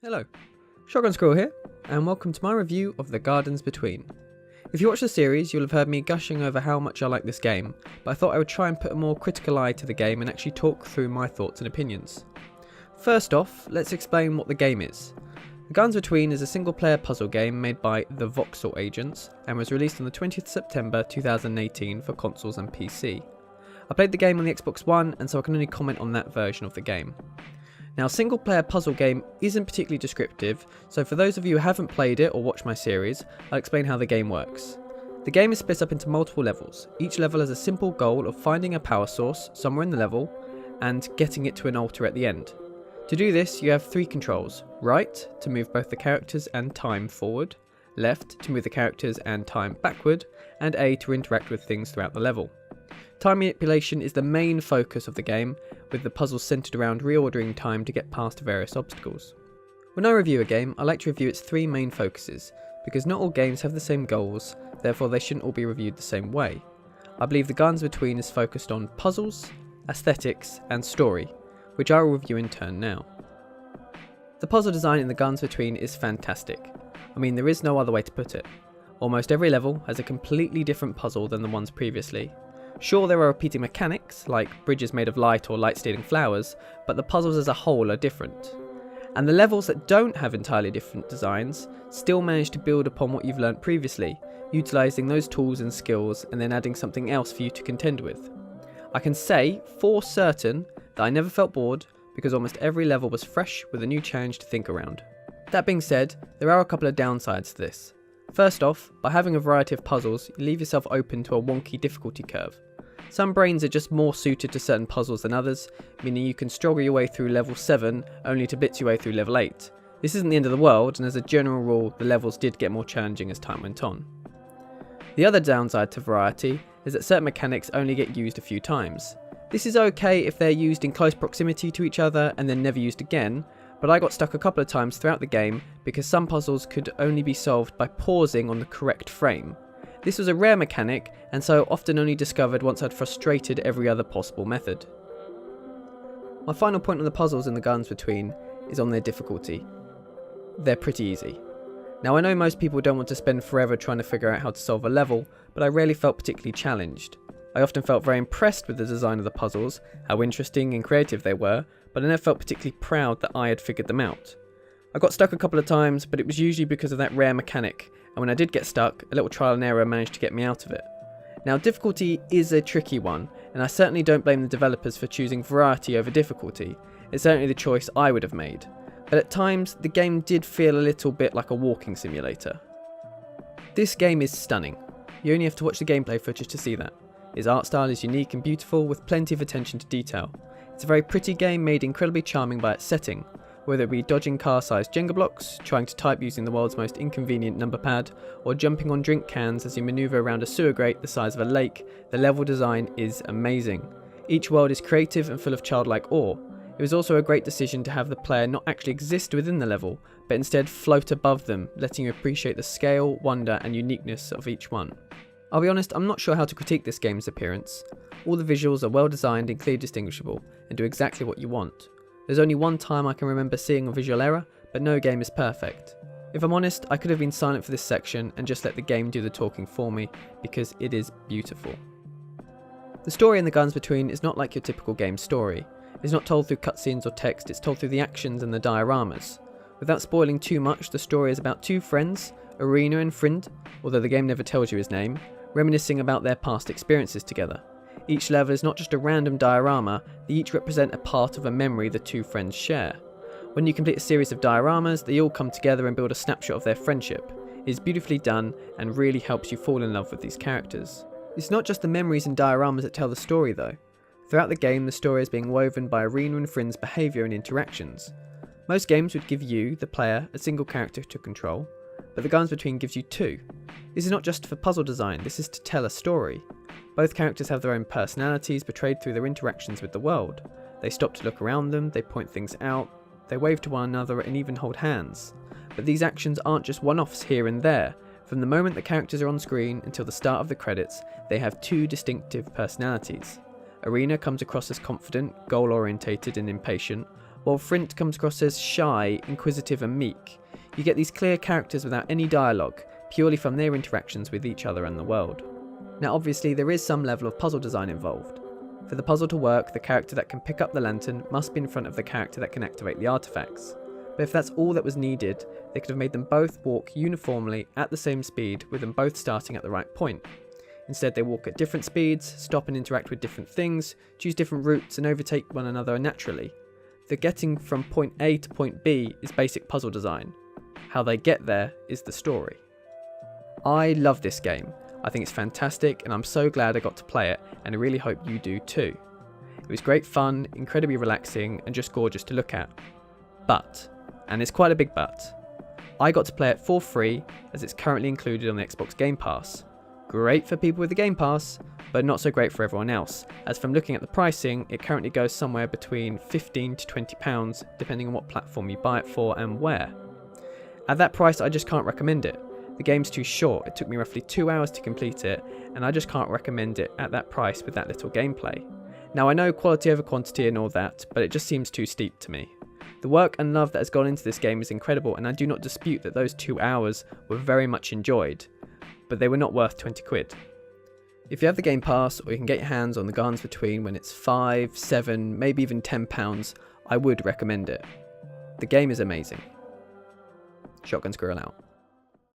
Hello, Shotgun Squirrel here, and welcome to my review of The Gardens Between. If you watch the series, you'll have heard me gushing over how much I like this game, but I thought I would try and put a more critical eye to the game and actually talk through my thoughts and opinions. First off, let's explain what the game is. The Gardens Between is a single-player puzzle game made by the Voxel Agents, and was released on the 20th September 2018 for consoles and PC. I played the game on the Xbox One, and so I can only comment on that version of the game. Now, a single player puzzle game isn't particularly descriptive, so for those of you who haven't played it or watched my series, I'll explain how the game works. The game is split up into multiple levels. Each level has a simple goal of finding a power source somewhere in the level and getting it to an altar at the end. To do this, you have three controls: right, to move both the characters and time forward, left, to move the characters and time backward, and A, to interact with things throughout the level. Time manipulation is the main focus of the game, with the puzzles centered around reordering time to get past various obstacles. When I review a game, I like to review its three main focuses, because not all games have the same goals, therefore they shouldn't all be reviewed the same way. I believe The Gardens Between is focused on puzzles, aesthetics, and story, which I will review in turn now. The puzzle design in The Gardens Between is fantastic. I mean, there is no other way to put it. Almost every level has a completely different puzzle than the ones previously. Sure, there are repeating mechanics, like bridges made of light or light-stealing flowers, but the puzzles as a whole are different. And the levels that don't have entirely different designs still manage to build upon what you've learnt previously, utilising those tools and skills and then adding something else for you to contend with. I can say, for certain, that I never felt bored, because almost every level was fresh with a new challenge to think around. That being said, there are a couple of downsides to this. First off, by having a variety of puzzles, you leave yourself open to a wonky difficulty curve. Some brains are just more suited to certain puzzles than others, meaning you can struggle your way through level 7 only to blitz your way through level 8. This isn't the end of the world, and as a general rule, the levels did get more challenging as time went on. The other downside to variety is that certain mechanics only get used a few times. This is okay if they're used in close proximity to each other and then never used again, but I got stuck a couple of times throughout the game because some puzzles could only be solved by pausing on the correct frame. This was a rare mechanic, and so often only discovered once I'd frustrated every other possible method. My final point on the puzzles in The Gardens Between is on their difficulty. They're pretty easy. Now, I know most people don't want to spend forever trying to figure out how to solve a level, but I rarely felt particularly challenged. I often felt very impressed with the design of the puzzles, how interesting and creative they were, but I never felt particularly proud that I had figured them out. I got stuck a couple of times, but it was usually because of that rare mechanic, and when I did get stuck, a little trial and error managed to get me out of it. Now, difficulty is a tricky one, and I certainly don't blame the developers for choosing variety over difficulty. It's certainly the choice I would have made. But at times, the game did feel a little bit like a walking simulator. This game is stunning. You only have to watch the gameplay footage to see that. Its art style is unique and beautiful, with plenty of attention to detail. It's a very pretty game made incredibly charming by its setting. Whether it be dodging car-sized Jenga blocks, trying to type using the world's most inconvenient number pad, or jumping on drink cans as you manoeuvre around a sewer grate the size of a lake, the level design is amazing. Each world is creative and full of childlike awe. It was also a great decision to have the player not actually exist within the level, but instead float above them, letting you appreciate the scale, wonder, and uniqueness of each one. I'll be honest, I'm not sure how to critique this game's appearance. All the visuals are well designed and clearly distinguishable, and do exactly what you want. There's only one time I can remember seeing a visual error, but no game is perfect. If I'm honest, I could have been silent for this section and just let the game do the talking for me, because it is beautiful. The story in The Gardens Between is not like your typical game story. It's not told through cutscenes or text, it's told through the actions and the dioramas. Without spoiling too much, the story is about two friends, Arena and Friend, although the game never tells you his name, reminiscing about their past experiences together. Each level is not just a random diorama, they each represent a part of a memory the two friends share. When you complete a series of dioramas, they all come together and build a snapshot of their friendship. It is beautifully done and really helps you fall in love with these characters. It's not just the memories and dioramas that tell the story though. Throughout the game, the story is being woven by Arena and Friend's behaviour and interactions. Most games would give you, the player, a single character to control, but The Gardens Between gives you two. This is not just for puzzle design, this is to tell a story. Both characters have their own personalities portrayed through their interactions with the world. They stop to look around them, they point things out, they wave to one another and even hold hands. But these actions aren't just one-offs here and there. From the moment the characters are on screen until the start of the credits, they have two distinctive personalities. Arena comes across as confident, goal-orientated and impatient, while Frint comes across as shy, inquisitive and meek. You get these clear characters without any dialogue, purely from their interactions with each other and the world. Now obviously there is some level of puzzle design involved. For the puzzle to work, the character that can pick up the lantern must be in front of the character that can activate the artifacts. But if that's all that was needed, they could have made them both walk uniformly at the same speed, with them both starting at the right point. Instead they walk at different speeds, stop and interact with different things, choose different routes and overtake one another naturally. The getting from point A to point B is basic puzzle design. How they get there is the story. I love this game. I think it's fantastic and I'm so glad I got to play it, and I really hope you do too. It was great fun, incredibly relaxing and just gorgeous to look at. But, and it's quite a big but, I got to play it for free as it's currently included on the Xbox Game Pass. Great for people with the Game Pass, but not so great for everyone else, as from looking at the pricing, it currently goes somewhere between £15 to £20 depending on what platform you buy it for and where. At that price I just can't recommend it. The game's too short, it took me roughly 2 hours to complete it, and I just can't recommend it at that price with that little gameplay. Now I know quality over quantity and all that, but it just seems too steep to me. The work and love that has gone into this game is incredible, and I do not dispute that those 2 hours were very much enjoyed, but they were not worth 20 quid. If you have the Game Pass, or you can get your hands on the Gardens Between when it's £5, £7, maybe even £10, I would recommend it. The game is amazing. Shotgun Squirrel out.